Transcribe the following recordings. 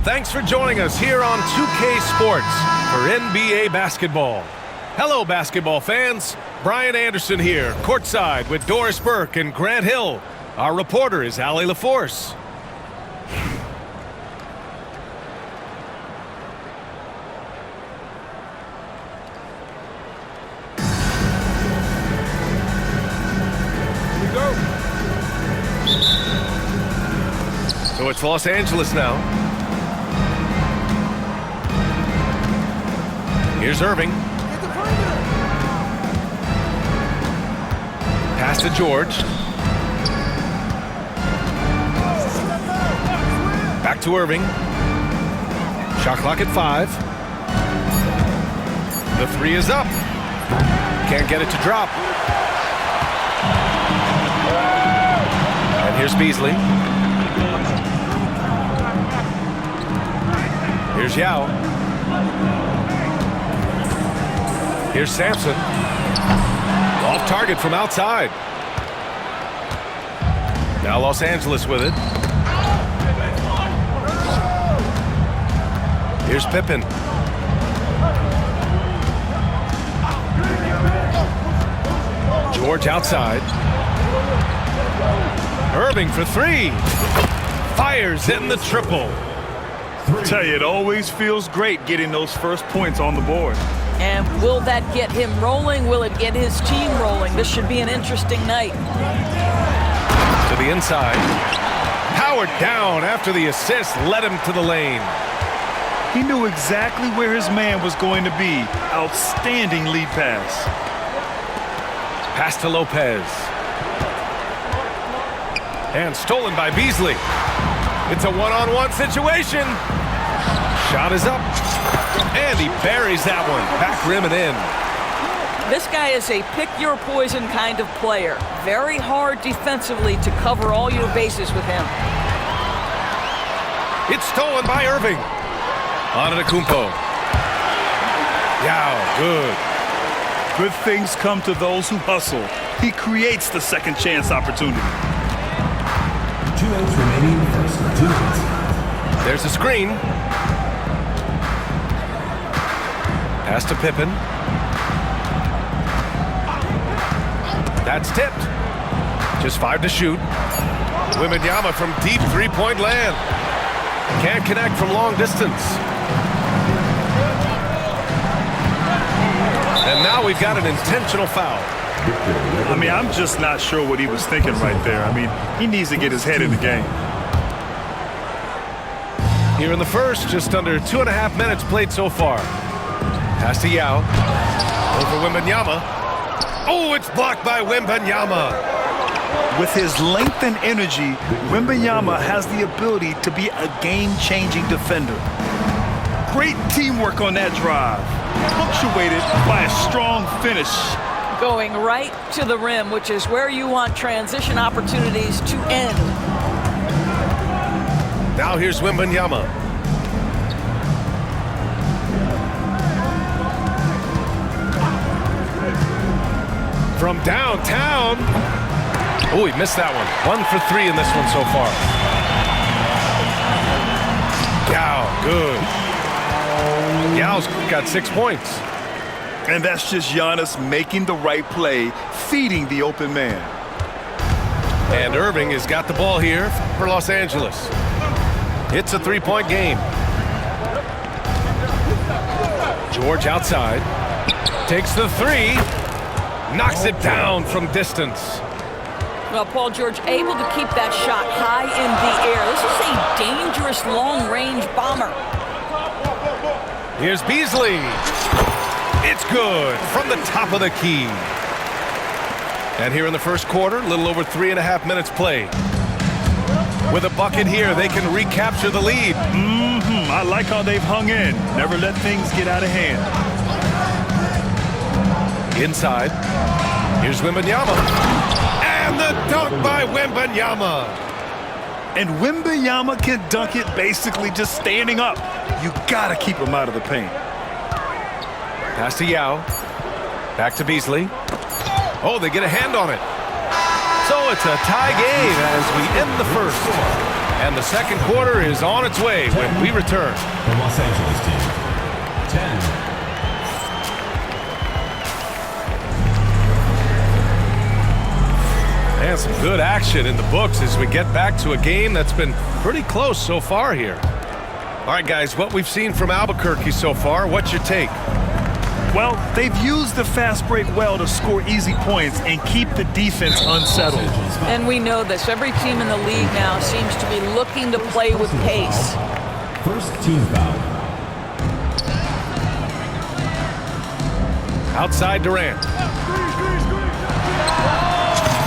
Thanks for joining us here on 2K Sports for NBA basketball. Hello, basketball fans. Brian Anderson here, courtside with Doris Burke and Grant Hill. Our reporter is Allie LaForce. So it's Los Angeles now. Here's Irving. Pass to George. Back to Irving. Shot clock at 5. The 3 is up. Can't get it to drop. And here's Beasley. Here's Yao. Here's Sampson. Off target from outside. Now Los Angeles with it. Here's Pippen. George outside. Irving for 3. Fires in the triple. I tell you, it always feels great getting those first points on the board. And will that get him rolling? Will it get his team rolling? This should be an interesting night. To the inside. Howard down after the assist led him to the lane. He knew exactly where his man was going to be. Outstanding lead pass. Pass to Lopez. And stolen by Beasley. It's a one-on-one situation. Shot is up. And he buries that one. Back rim and in. This guy is a pick-your-poison kind of player. Very hard defensively to cover all your bases with him. It's stolen by Irving. Antetokounmpo. Yao, good. Good things come to those who hustle. He creates the second chance opportunity. 2 minutes remaining, first 2 minutes. There's a screen. Pass to Pippen. That's tipped. Just 5 to shoot. Wembanyama from deep three-point land. Can't connect from long distance. And now we've got an intentional foul. I mean, I'm just not sure what he was thinking right there. I mean, he needs to get his head in the game. Here in the first, just under 2.5 minutes played so far. Pass to Yao. Over Wembanyama. Oh, it's blocked by Wembanyama. With his length and energy, Wembanyama has the ability to be a game-changing defender. Great teamwork on that drive, punctuated by a strong finish. Going right to the rim, which is where you want transition opportunities to end. Now here's Wembanyama. From downtown. Oh, he missed that one. 1 for 3 in this one so far. Yao, good. Yao's got 6 points. And that's just Giannis making the right play, feeding the open man. And Irving has got the ball here for Los Angeles. It's a 3-point game. George outside. Takes the 3. Knocks it down from distance. Well, Paul George able to keep that shot high in the air. This is a dangerous long-range bomber. Here's Beasley. It's good from the top of the key. And here in the first quarter, a little over 3.5 minutes played. With a bucket here, they can recapture the lead. I like how they've hung in. Never let things get out of hand. Inside. Here's Wembanyama. And the dunk by Wembanyama. And Wembanyama can dunk it basically just standing up. You gotta keep him out of the paint. Pass to Yao. Back to Beasley. Oh, they get a hand on it. So it's a tie game as we end the first. And the second quarter is on its way when we return. The Los Angeles team. 10. And some good action in the books as we get back to a game that's been pretty close so far here. All right, guys, what we've seen from Albuquerque so far, what's your take? Well, they've used the fast break well to score easy points and keep the defense unsettled. And we know this. Every team in the league now seems to be looking to play with pace. First team foul. Outside Durant.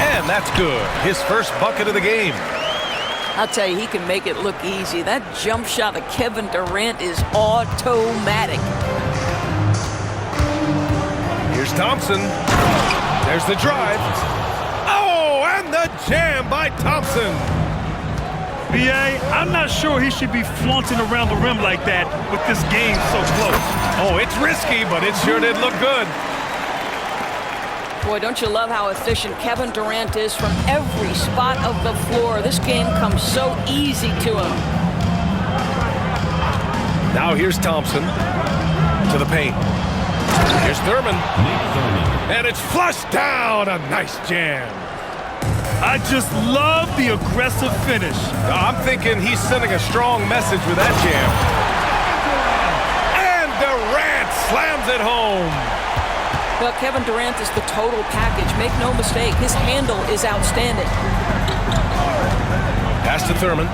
And that's good. His first bucket of the game. I'll tell you, he can make it look easy. That jump shot of Kevin Durant is automatic. Here's Thompson. There's the drive. Oh, and the jam by Thompson. B.A., I'm not sure he should be flaunting around the rim like that with this game so close. Oh, it's risky, but it sure did look good. Boy, don't you love how efficient Kevin Durant is from every spot of the floor. This game comes so easy to him. Now here's Thompson to the paint. Here's Thurman. And it's flushed down. A nice jam. I just love the aggressive finish. I'm thinking he's sending a strong message with that jam. And Durant slams it home. Well, Kevin Durant is the total package. Make no mistake, his handle is outstanding. Pass to Thurman.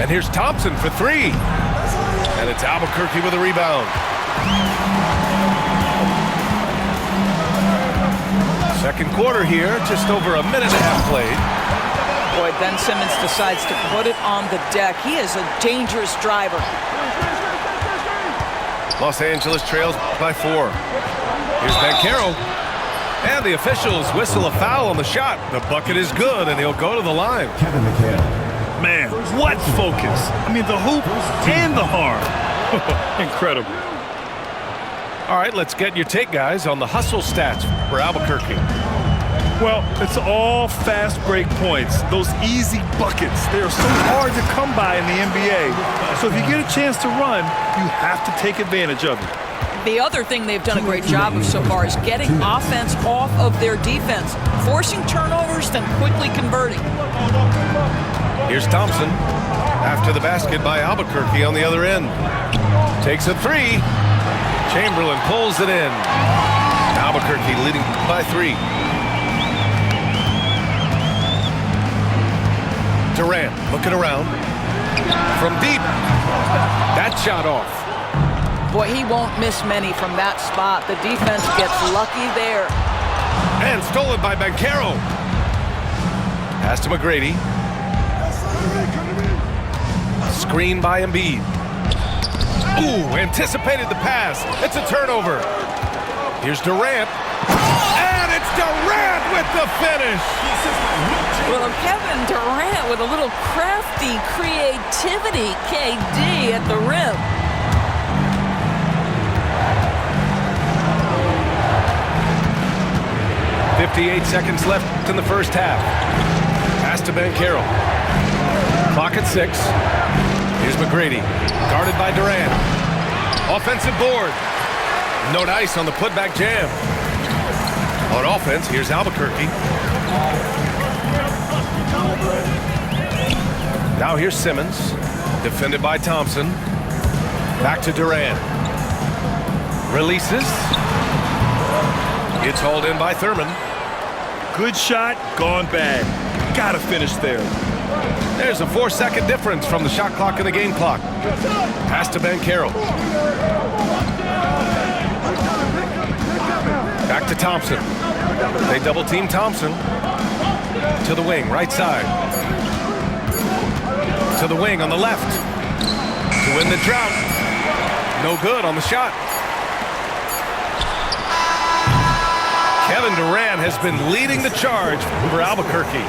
And here's Thompson for three. And it's Albuquerque with a rebound. Second quarter here, just over a minute and a half played. Boy, Ben Simmons decides to put it on the deck. He is a dangerous driver. Los Angeles trails by 4. Here's Banchero. And the officials whistle a foul on the shot. The bucket is good, and he'll go to the line. Kevin McHale. Man, what focus. I mean, the hoop and the harm. Incredible. All right, let's get your take, guys, on the hustle stats for Albuquerque. Well, it's all fast break points. Those easy buckets. They are so hard to come by in the NBA. So if you get a chance to run, you have to take advantage of it. The other thing they've done a great job of so far is getting offense off of their defense, forcing turnovers, then quickly converting. Here's Thompson. After the basket by Albuquerque on the other end. Takes a three. Chamberlain pulls it in. Albuquerque leading by 3. Durant looking around. From deep. That shot off. Boy, he won't miss many from that spot. The defense gets lucky there. And stolen by Banchero. Pass to McGrady. Screen by Embiid. Ooh, anticipated the pass. It's a turnover. Here's Durant. And it's Durant with the finish. Well, Kevin Durant with a little crafty creativity, KD at the rim. .58 seconds left in the first half. Pass to Banchero. Clock at 6. Here's McGrady, guarded by Durant. Offensive board. No dice on the putback jam. On offense, here's Albuquerque. Now here's Simmons, defended by Thompson. Back to Durant. Releases. It's hauled in by Thurman. Good shot, gone bad. Gotta finish there. There's a 4-second difference from the shot clock and the game clock. Pass to Banchero. Back to Thompson. They double team Thompson. To the wing, right side. To the wing on the left. To win the drought. No good on the shot. Kevin Durant has been leading the charge for Albuquerque.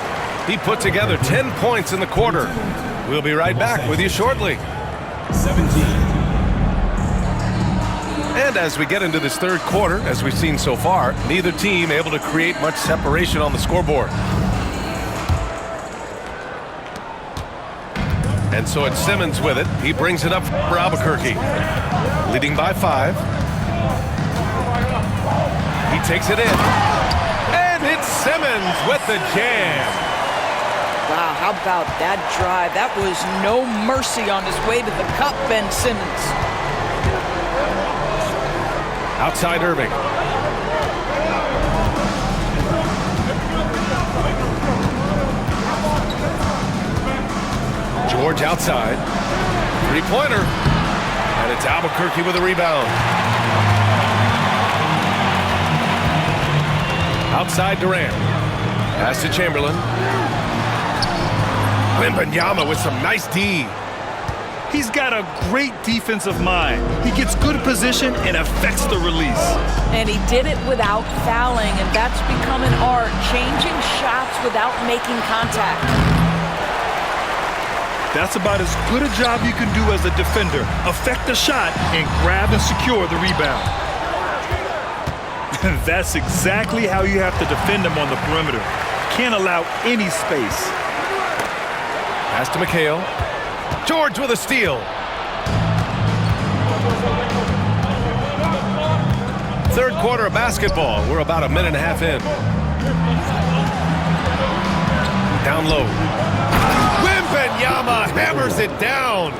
He put together 10 points in the quarter. We'll be right back with you shortly. 17. And as we get into this third quarter, as we've seen so far, neither team able to create much separation on the scoreboard. And so it's Simmons with it. He brings it up for Albuquerque. Leading by 5. He takes it in. And it's Simmons with the jam. Wow, how about that drive? That was no mercy on his way to the cup, Ben Simmons. Outside Irving. George outside. Three-pointer. And it's Albuquerque with a rebound. Outside Durant. Pass to Chamberlain. Wembanyama with some nice D. He's got a great defensive mind. He gets good position and affects the release. And he did it without fouling, and that's become an art, changing shots without making contact. That's about as good a job you can do as a defender. Affect the shot and grab and secure the rebound. That's exactly how you have to defend him on the perimeter. Can't allow any space. Pass to McHale. George with a steal. Third quarter of basketball. We're about a minute and a half in. Down low. Wembanyama hammers it down.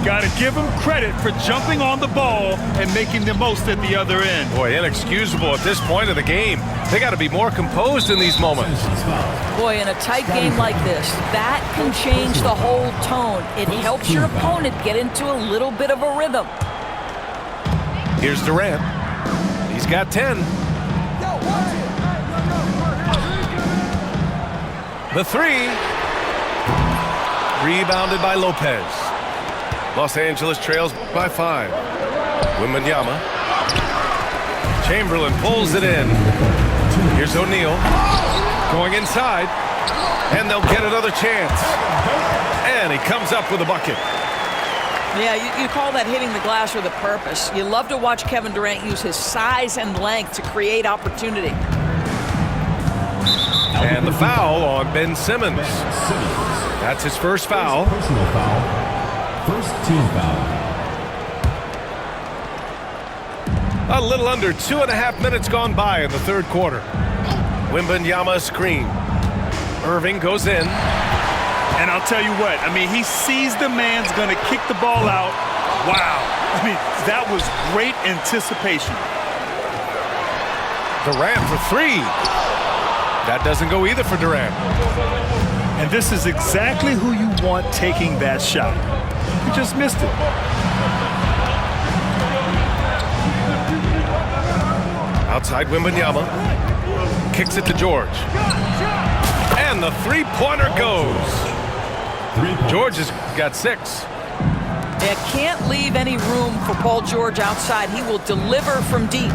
Got to give him credit for jumping on the ball and making the most at the other end. Boy, inexcusable at this point of the game. They got to be more composed in these moments. Boy, in a tight game like this, that can change the whole tone. It helps your opponent get into a little bit of a rhythm. Here's Durant. He's got 10. The three. Rebounded by Lopez. Los Angeles trails by 5. Wembanyama. Chamberlain pulls it in. Here's O'Neal. Going inside. And they'll get another chance. And he comes up with a bucket. Yeah, you call that hitting the glass with a purpose. You love to watch Kevin Durant use his size and length to create opportunity. And the foul on Ben Simmons. That's his first foul. Personal foul. First team foul. A little under 2.5 minutes gone by in the third quarter. Wembanyama screen. Irving goes in. And I'll tell you what, he sees the man's going to kick the ball out. Wow. That was great anticipation. Durant for 3. That doesn't go either for Durant. And this is exactly who you want taking that shot. He just missed it. Outside Wembanyama. Kicks it to George. And the three-pointer goes. George has got 6. You can't leave any room for Paul George outside. He will deliver from deep.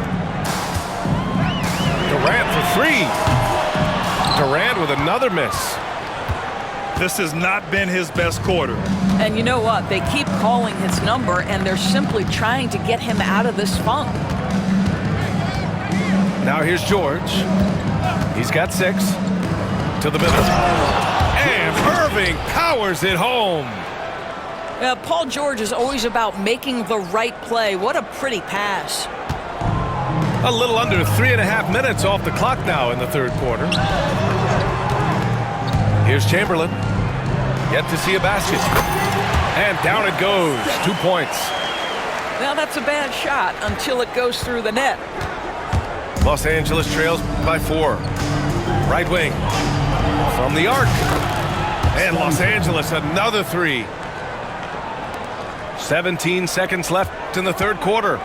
Durant for 3. Durant with another miss. This has not been his best quarter. And you know what? They keep calling his number, and they're simply trying to get him out of this funk. Now here's George. He's got 6. To the middle. And Irving powers it home. Paul George is always about making the right play. What a pretty pass. A little under 3.5 minutes off the clock now in the third quarter. Here's Chamberlain. Yet to see a basket. And down it goes. 2 points. Now that's a bad shot until it goes through the net. Los Angeles trails by 4. Right wing. From the arc. And Los Angeles another 3. 17 seconds left in the third quarter.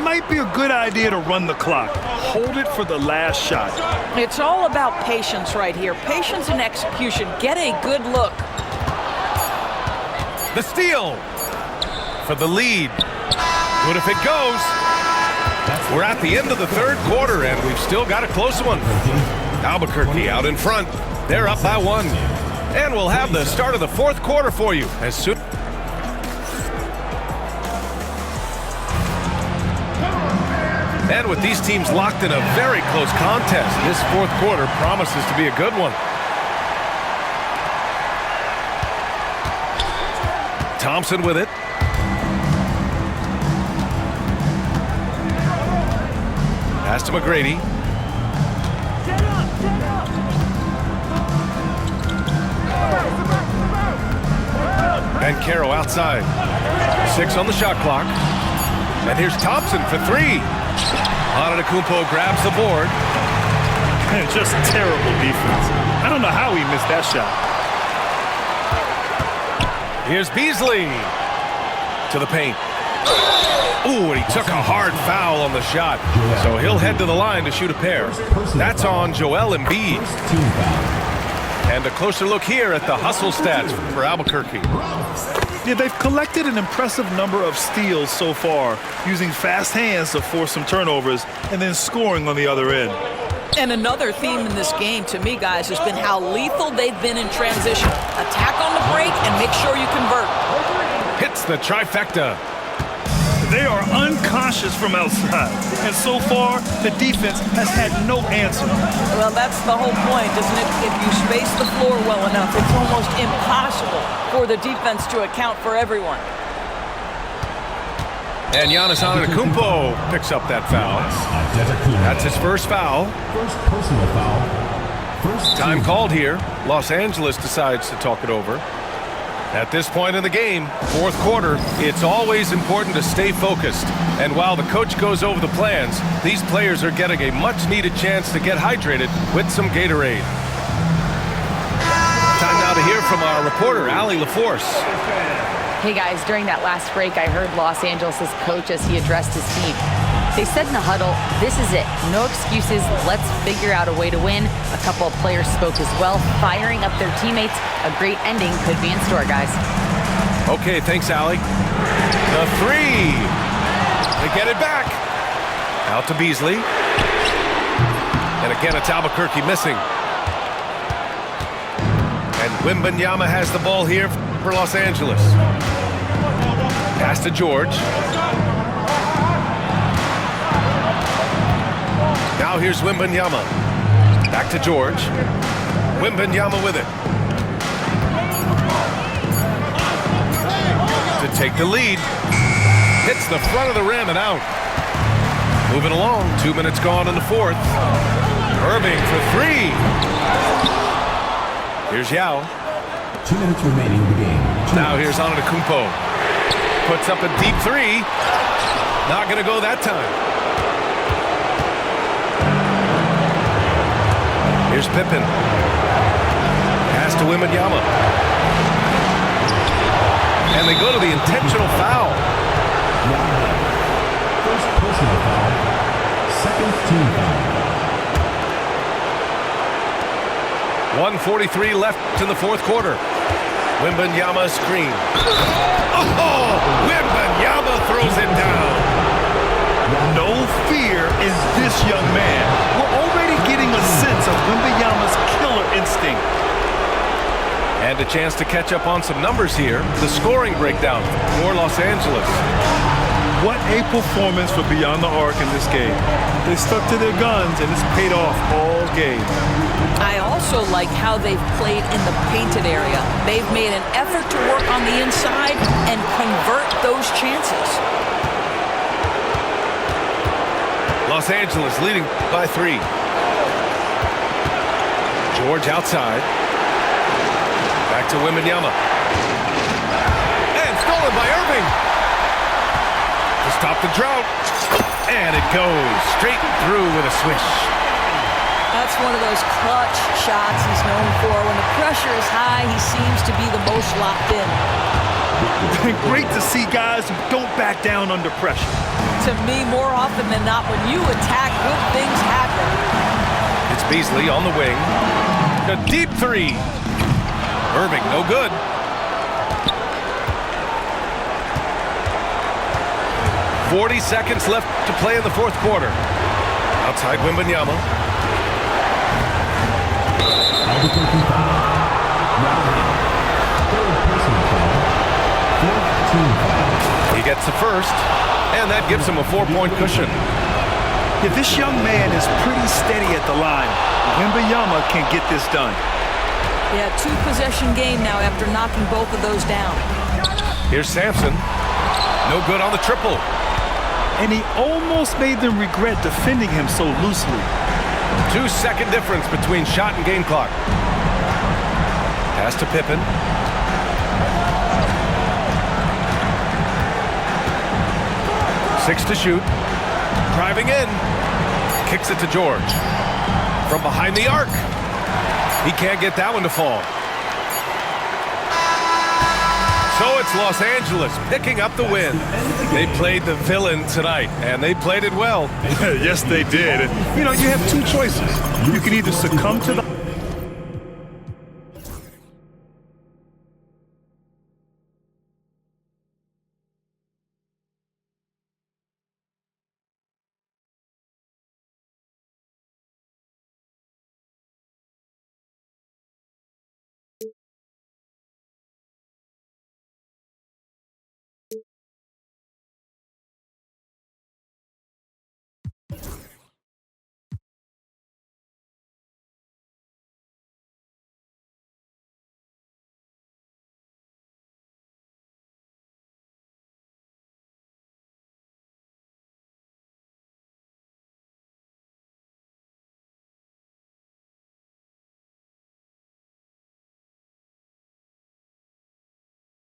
Might be a good idea to run the clock. Hold it for the last shot. It's all about patience right here. Patience and execution. Get a good look. The steal for the lead. Good if it goes. We're at the end of the third quarter, and we've still got a close one. Albuquerque out in front. They're up by 1. And we'll have the start of the fourth quarter for you as soon. And with these teams locked in a very close contest, this fourth quarter promises to be a good one. Thompson with it. Pass to McGrady. Banchero outside. 6 on the shot clock. And here's Thompson for 3. Antetokounmpo grabs the board. Just terrible defense. I don't know how he missed that shot. Here's Beasley to the paint. Ooh, and he took a hard foul on the shot. So he'll head to the line to shoot a pair. That's on Joel Embiid. Team foul. And a closer look here at the hustle stats for Albuquerque. Yeah, they've collected an impressive number of steals so far, using fast hands to force some turnovers and then scoring on the other end. And another theme in this game, to me, guys, has been how lethal they've been in transition. Attack on the break and make sure you convert. Hits the trifecta. They are unconscious from outside, and so far, the defense has had no answer. Well, that's the whole point, isn't it? If you space the floor well enough, it's almost impossible for the defense to account for everyone. And Giannis Antetokounmpo picks up that foul. That's his first foul. First personal foul. First Time team. called here. Los Angeles decides to talk it over. At this point in the game, fourth quarter, it's always important to stay focused. And while the coach goes over the plans, these players are getting a much-needed chance to get hydrated with some Gatorade. Time now to hear from our reporter, Allie LaForce. Hey guys, during that last break, I heard Los Angeles' coach as he addressed his team. They said in the huddle, this is it. No excuses. Let's figure out a way to win. A couple of players spoke as well, firing up their teammates. A great ending could be in store, guys. Okay, thanks, Allie. The 3. They get it back. Out to Beasley. And again, it's Albuquerque missing. And Wembanyama has the ball here for Los Angeles. Pass to George. Now here's Wembanyama. Back to George. Wembanyama with it. To take the lead. Hits the front of the rim and out. Moving along. 2 minutes gone in the fourth. Irving for 3. Here's Yao. 2 minutes remaining in the game. Now here's Antetokounmpo. Puts up a deep 3. Not going to go that time. Here's Pippen. Pass to Wembanyama. And they go to the intentional foul. First personal foul. Second team foul. 1:43 left in the fourth quarter. Wembanyama screen. Oh! Wembanyama throws it down. No fear in this young man. We're already getting a sense of Wembanyama's killer instinct. And a chance to catch up on some numbers here. The scoring breakdown for Los Angeles. What a performance for Beyond the Arc in this game. They stuck to their guns, and it's paid off all game. I also like how they've played in the painted area. They've made an effort to work on the inside and convert those chances. Los Angeles leading by 3. George outside. Back to Wembanyama. And stolen by Irving. To stop the drought. And it goes straight through with a swish. That's one of those clutch shots he's known for. When the pressure is high, he seems to be the most locked in. Great to see guys who don't back down under pressure. To me, more often than not, when you attack, good things happen. It's Beasley on the wing. A deep 3. Irving, no good. "40 seconds left to play in the fourth quarter. Outside Wembanyama. Albuquerque foul. Third personal foul. Fourth team foul. He gets the first, and that gives him a 4-point cushion. Yeah, this young man is pretty steady at the line. Wembanyama can get this done. Yeah, 2-possession game now after knocking both of those down. Here's Sampson. No good on the triple. And he almost made them regret defending him so loosely. 2-second difference between shot and game clock. Pass to Pippen. Six to shoot. Driving in. Kicks it to George. From behind the arc. He can't get that one to fall. So it's Los Angeles picking up the win. They played the villain tonight, and they played it well. Yes, they did. You know, you have two choices. You can either succumb to the